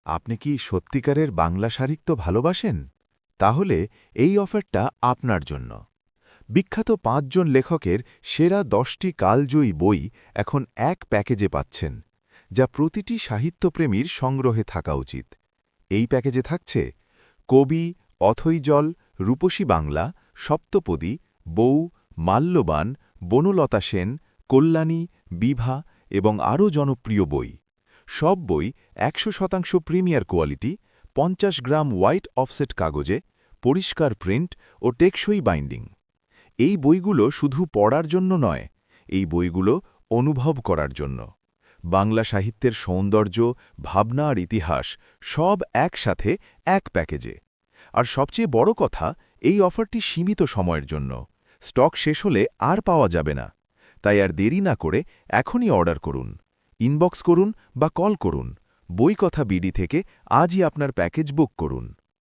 আপনি কি সত্যিকারের বাংলা সাহিত্য ভালোবাসেন? তাহলে এই অফারটা আপনার জন্য। বিখ্যাত ৫ জন লেখকের সেরা ১০টি কালজয়ী বই এখন এক প্যাকেজে পাচ্ছেন, যা প্রতিটি সাহিত্যপ্রেমীর সংগ্রহে থাকা উচিত। এই প্যাকেজে থাকছে কবি, অথৈ-জল, রূপসী বাংলা, সপ্তপদী, বউ, মাল্যবান, বনলতা সেন, কল্যাণী, বিভা এবং আরও জনপ্রিয় বই। সব বই ১০০% প্রিমিয়ার কোয়ালিটি, ৫০ গ্রাম হোয়াইট অফসেট কাগজে, পরিষ্কার প্রিন্ট ও টেকসই বাইন্ডিং। এই বইগুলো শুধু পড়ার জন্য নয়, এই বইগুলো অনুভব করার জন্য। বাংলা সাহিত্যের সৌন্দর্য, ভাবনা আর ইতিহাস সব একসাথে এক প্যাকেজে। আর সবচেয়ে বড় কথা, এই অফারটি সীমিত সময়ের জন্য। স্টক শেষ হলে আর পাওয়া যাবে না। তাই আর দেরি না করে এখনই অর্ডার করুন। ইনবক্স করুন বা কল করুন। বই কথা বিডি থেকে আজই আপনার প্যাকেজ বুক করুন।